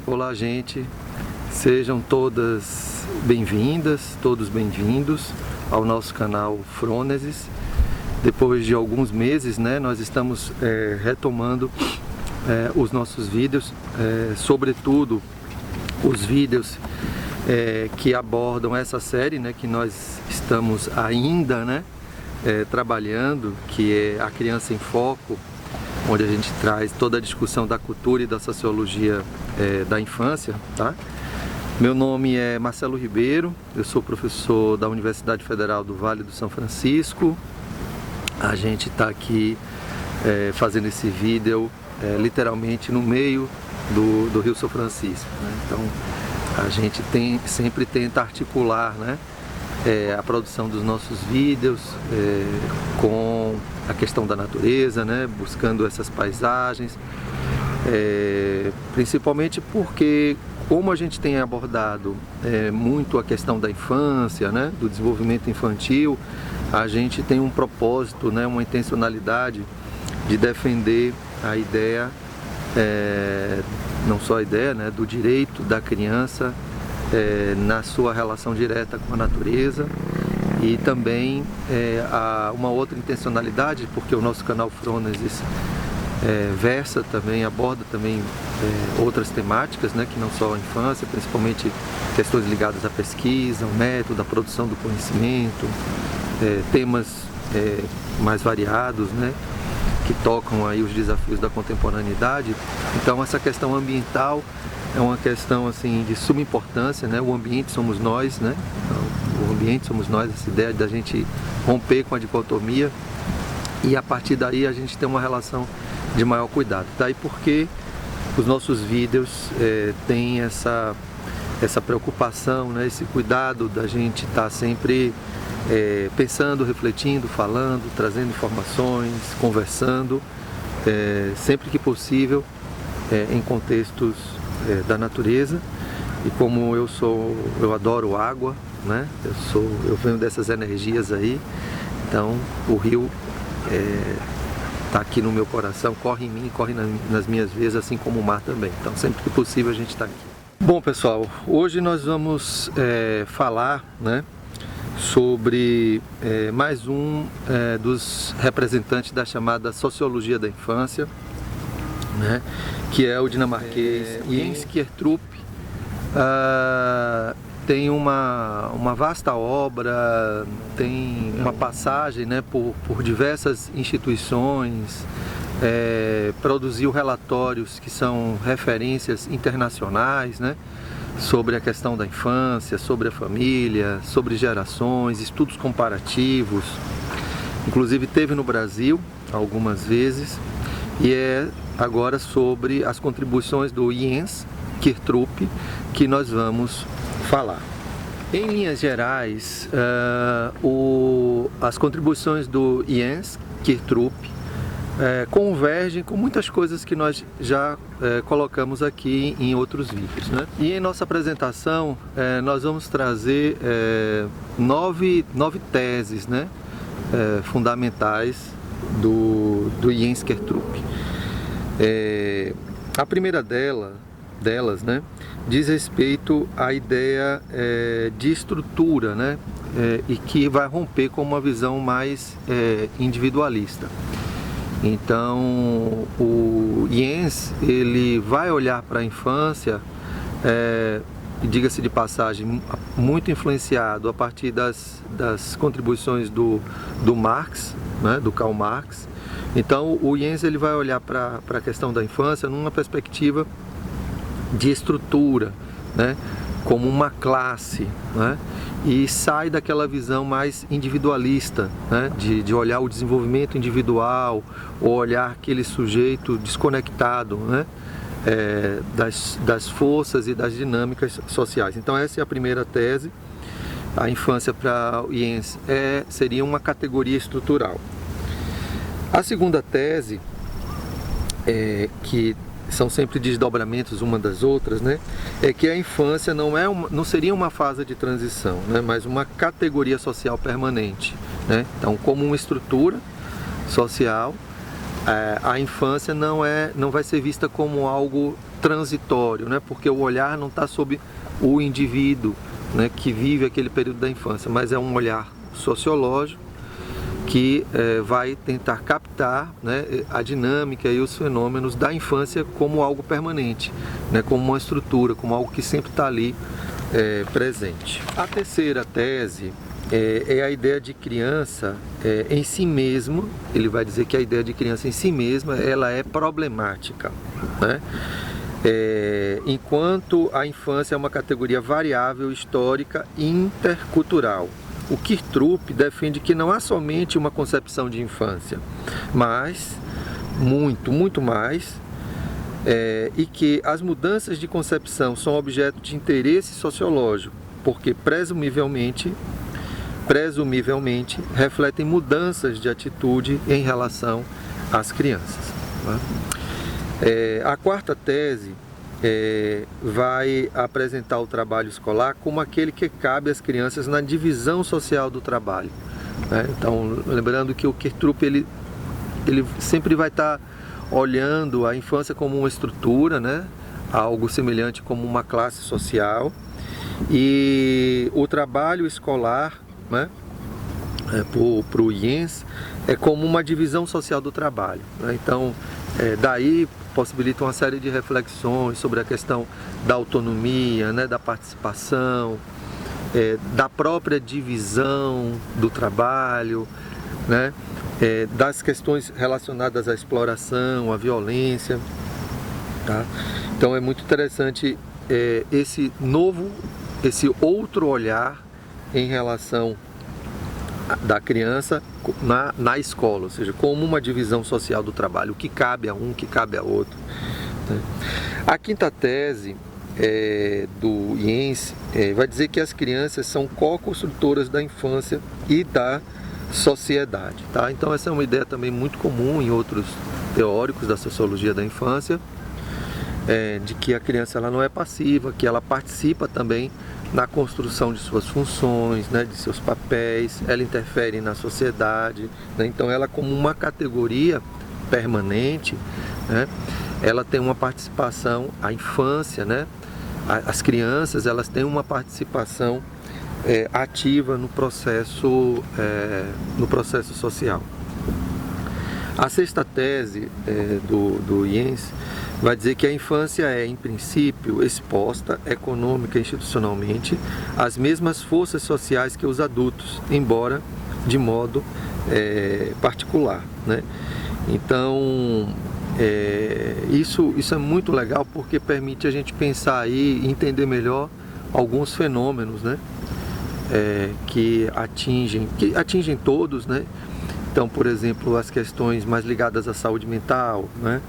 Olá, gente. Sejam todas bem-vindas, todos bem-vindos ao nosso canal Frônesis. Depois de alguns meses, né, nós estamos retomando os nossos vídeos, sobretudo os vídeos que abordam essa série, né, que nós estamos ainda, né, trabalhando, que é A Criança em Foco, onde a gente traz toda a discussão da cultura e da sociologia da infância, tá? Meu nome é Marcelo Ribeiro, eu sou professor da Universidade Federal do Vale do São Francisco. A gente está aqui fazendo esse vídeo literalmente no meio do Rio São Francisco, né? Então a gente sempre tenta articular, né, a produção dos nossos vídeos com a questão da natureza, né, buscando essas paisagens, principalmente porque, como a gente tem abordado muito a questão da infância, né, do desenvolvimento infantil, a gente tem um propósito, né, uma intencionalidade de defender a ideia, não só a ideia, né, do direito da criança na sua relação direta com a natureza, e também uma outra intencionalidade, porque o nosso canal Frônesis versa também, aborda também outras temáticas, né, que não só a infância, principalmente questões ligadas à pesquisa, ao método, à produção do conhecimento, temas mais variados, né, que tocam aí os desafios da contemporaneidade. Então essa questão ambiental é uma questão assim de suma importância, né? O ambiente somos nós, né? Então, o ambiente somos nós, essa ideia da gente romper com a dicotomia e a partir daí a gente tem uma relação de maior cuidado. Daí porque os nossos vídeos têm essa preocupação, né? Esse cuidado da gente estar sempre pensando, refletindo, falando, trazendo informações, conversando, sempre que possível, em contextos da natureza. E como eu adoro água, né? Eu venho dessas energias aí, então o rio está aqui no meu coração, corre em mim, corre nas minhas veias, assim como o mar também. Então sempre que possível a gente está aqui. Bom, pessoal, hoje nós vamos falar, né, sobre mais um dos representantes da chamada sociologia da infância, né, que é o dinamarquês Jens Kiertrup. Tem uma vasta obra, tem uma passagem, né, por diversas instituições, produziu relatórios que são referências internacionais, né, sobre a questão da infância, sobre a família, sobre gerações, estudos comparativos. Inclusive teve no Brasil algumas vezes, e é agora sobre as contribuições do Jens Kiertrup que nós vamos falar. Em linhas gerais, as contribuições do Jens Kiertrup convergem com muitas coisas que nós já colocamos aqui em outros vídeos, né? E em nossa apresentação nós vamos trazer nove teses, né, fundamentais do Jens Kiertrup. A primeira delas, né, diz respeito à ideia de estrutura, né, e que vai romper com uma visão mais individualista. Então o Jens, ele vai olhar para a infância, diga-se de passagem, muito influenciado a partir das contribuições do Marx, né, do Karl Marx. Então o Jens, ele vai olhar para a questão da infância numa perspectiva de estrutura, né, como uma classe, né, e sai daquela visão mais individualista, né, de olhar o desenvolvimento individual, ou olhar aquele sujeito desconectado, né, das forças e das dinâmicas sociais. Então essa é a primeira tese. A infância para o Jens seria uma categoria estrutural. A segunda tese, que são sempre desdobramentos uma das outras, né, é que a infância não seria uma fase de transição, né, mas uma categoria social permanente, né? Então, como uma estrutura social, a infância não vai ser vista como algo transitório, né? Porque o olhar não está sobre o indivíduo, né, que vive aquele período da infância, mas é um olhar sociológico que vai tentar captar, né, a dinâmica e os fenômenos da infância como algo permanente, né, como uma estrutura, como algo que sempre está ali presente. A terceira tese é a ideia de criança em si mesmo. Ele vai dizer que a ideia de criança em si mesma ela é problemática, né? Enquanto a infância é uma categoria variável, histórica e intercultural. O Kirtrup defende que não há somente uma concepção de infância, mas muito mais, e que as mudanças de concepção são objeto de interesse sociológico, porque presumivelmente refletem mudanças de atitude em relação às crianças, né? A quarta tese vai apresentar o trabalho escolar como aquele que cabe às crianças na divisão social do trabalho, né? Então, lembrando que o Kirtrup ele sempre vai estar olhando a infância como uma estrutura, né? Algo semelhante como uma classe social, e o trabalho escolar, né, para o Jens, é como uma divisão social do trabalho, né? Então, daí possibilita uma série de reflexões sobre a questão da autonomia, né, da participação, da própria divisão do trabalho, né, das questões relacionadas à exploração, à violência, tá? Então é muito interessante esse outro olhar em relação da criança na escola, ou seja, como uma divisão social do trabalho, o que cabe a um, o que cabe a outro, né? A quinta tese do Jens vai dizer que as crianças são co-construtoras da infância e da sociedade, tá? Então essa é uma ideia também muito comum em outros teóricos da sociologia da infância, de que a criança ela não é passiva, que ela participa também na construção de suas funções, né, de seus papéis, ela interfere na sociedade, né? Então ela, como uma categoria permanente, né, ela tem uma participação, a infância, né, as crianças elas têm uma participação ativa no processo social. A sexta tese do Jens vai dizer que a infância é, em princípio, exposta econômica e institucionalmente às mesmas forças sociais que os adultos, embora de modo particular, né? Então, isso é muito legal, porque permite a gente pensar aí e entender melhor alguns fenômenos, né? Que atingem todos, né? Então, por exemplo, as questões mais ligadas à saúde mental, né?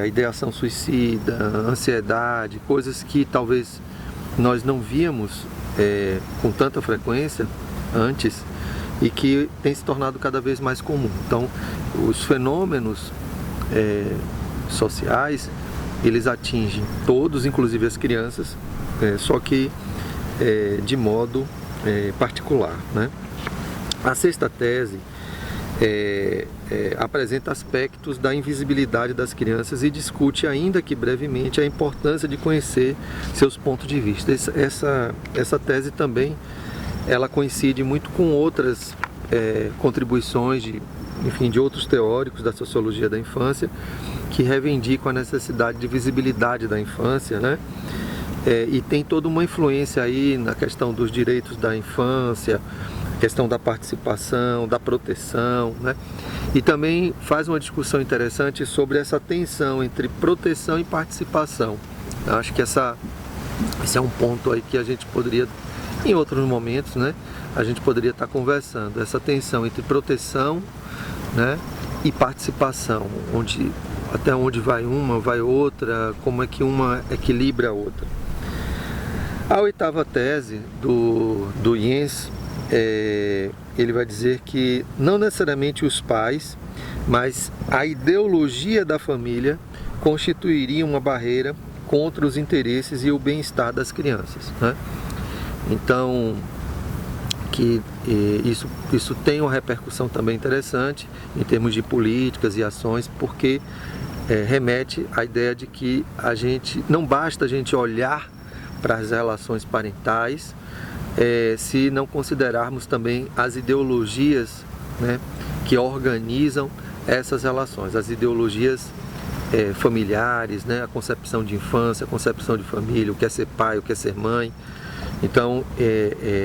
A ideação suicida, a ansiedade, coisas que talvez nós não víamos com tanta frequência antes e que tem se tornado cada vez mais comum. Então, os fenômenos sociais, eles atingem todos, inclusive as crianças, só que de modo particular, né? A sexta tese apresenta aspectos da invisibilidade das crianças e discute, ainda que brevemente, a importância de conhecer seus pontos de vista. Essa tese também ela coincide muito com outras contribuições de outros teóricos da sociologia da infância, que reivindicam a necessidade de visibilidade da infância, né? E tem toda uma influência aí na questão dos direitos da infância, questão da participação, da proteção, né? E também faz uma discussão interessante sobre essa tensão entre proteção e participação. Eu acho que esse é um ponto aí que a gente poderia, em outros momentos, né, a gente poderia estar conversando, essa tensão entre proteção, né, e participação, até onde vai uma, vai outra, como é que uma equilibra a outra. A oitava tese do Jens, ele vai dizer que não necessariamente os pais, mas a ideologia da família constituiria uma barreira contra os interesses e o bem-estar das crianças, né? Então, que isso tem uma repercussão também interessante em termos de políticas e ações, porque remete à ideia de que não basta a gente olhar para as relações parentais se não considerarmos também as ideologias, né, que organizam essas relações, as ideologias familiares, né, a concepção de infância, a concepção de família, o que é ser pai, o que é ser mãe. Então,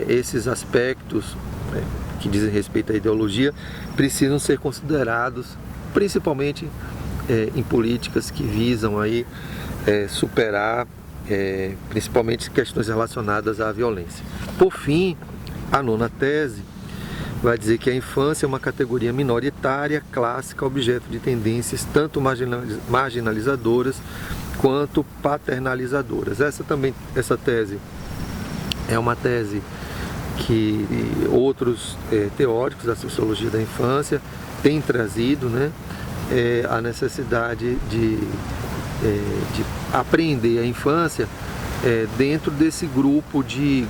esses aspectos que dizem respeito à ideologia precisam ser considerados, principalmente em políticas que visam aí superar principalmente questões relacionadas à violência. Por fim, a 9ª tese vai dizer que a infância é uma categoria minoritária, clássica, objeto de tendências tanto marginalizadoras quanto paternalizadoras. Essa tese é uma tese que outros teóricos da sociologia da infância têm trazido, né, a necessidade de apreender a infância dentro desse grupo de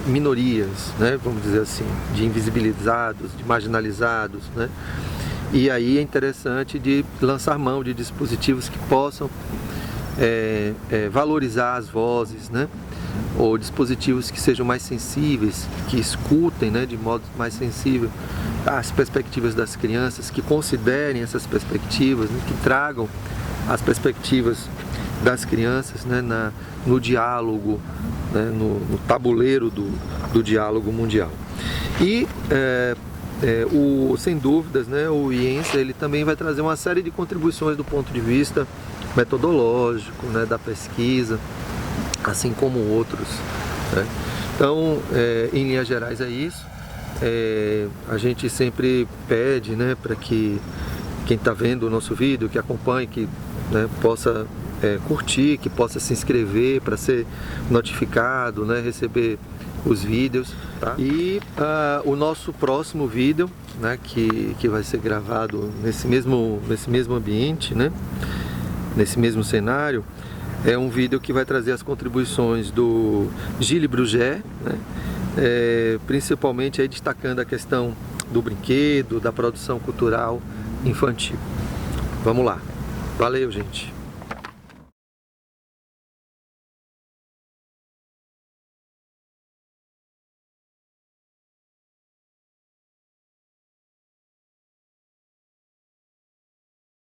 minorias, né, vamos dizer assim, de invisibilizados, de marginalizados, né? E aí é interessante de lançar mão de dispositivos que possam valorizar as vozes, né? Ou dispositivos que sejam mais sensíveis, que escutem, né, de modo mais sensível as perspectivas das crianças, que considerem essas perspectivas, né, que tragam as perspectivas das crianças, né, no diálogo, né, no tabuleiro do diálogo mundial. E sem dúvidas, né, o IENSA ele também vai trazer uma série de contribuições do ponto de vista metodológico, né, da pesquisa, assim como outros, né? Então, em linhas gerais é isso. A gente sempre pede, né, para que quem está vendo o nosso vídeo, que acompanhe, que, né, possa curtir, que possa se inscrever para ser notificado, né, receber os vídeos, tá? E o nosso próximo vídeo, né, que vai ser gravado nesse mesmo ambiente, né, nesse mesmo cenário, é um vídeo que vai trazer as contribuições do Gilles Bruguet, né, principalmente aí destacando a questão do brinquedo, da produção cultural infantil. Vamos lá. Valeu, gente.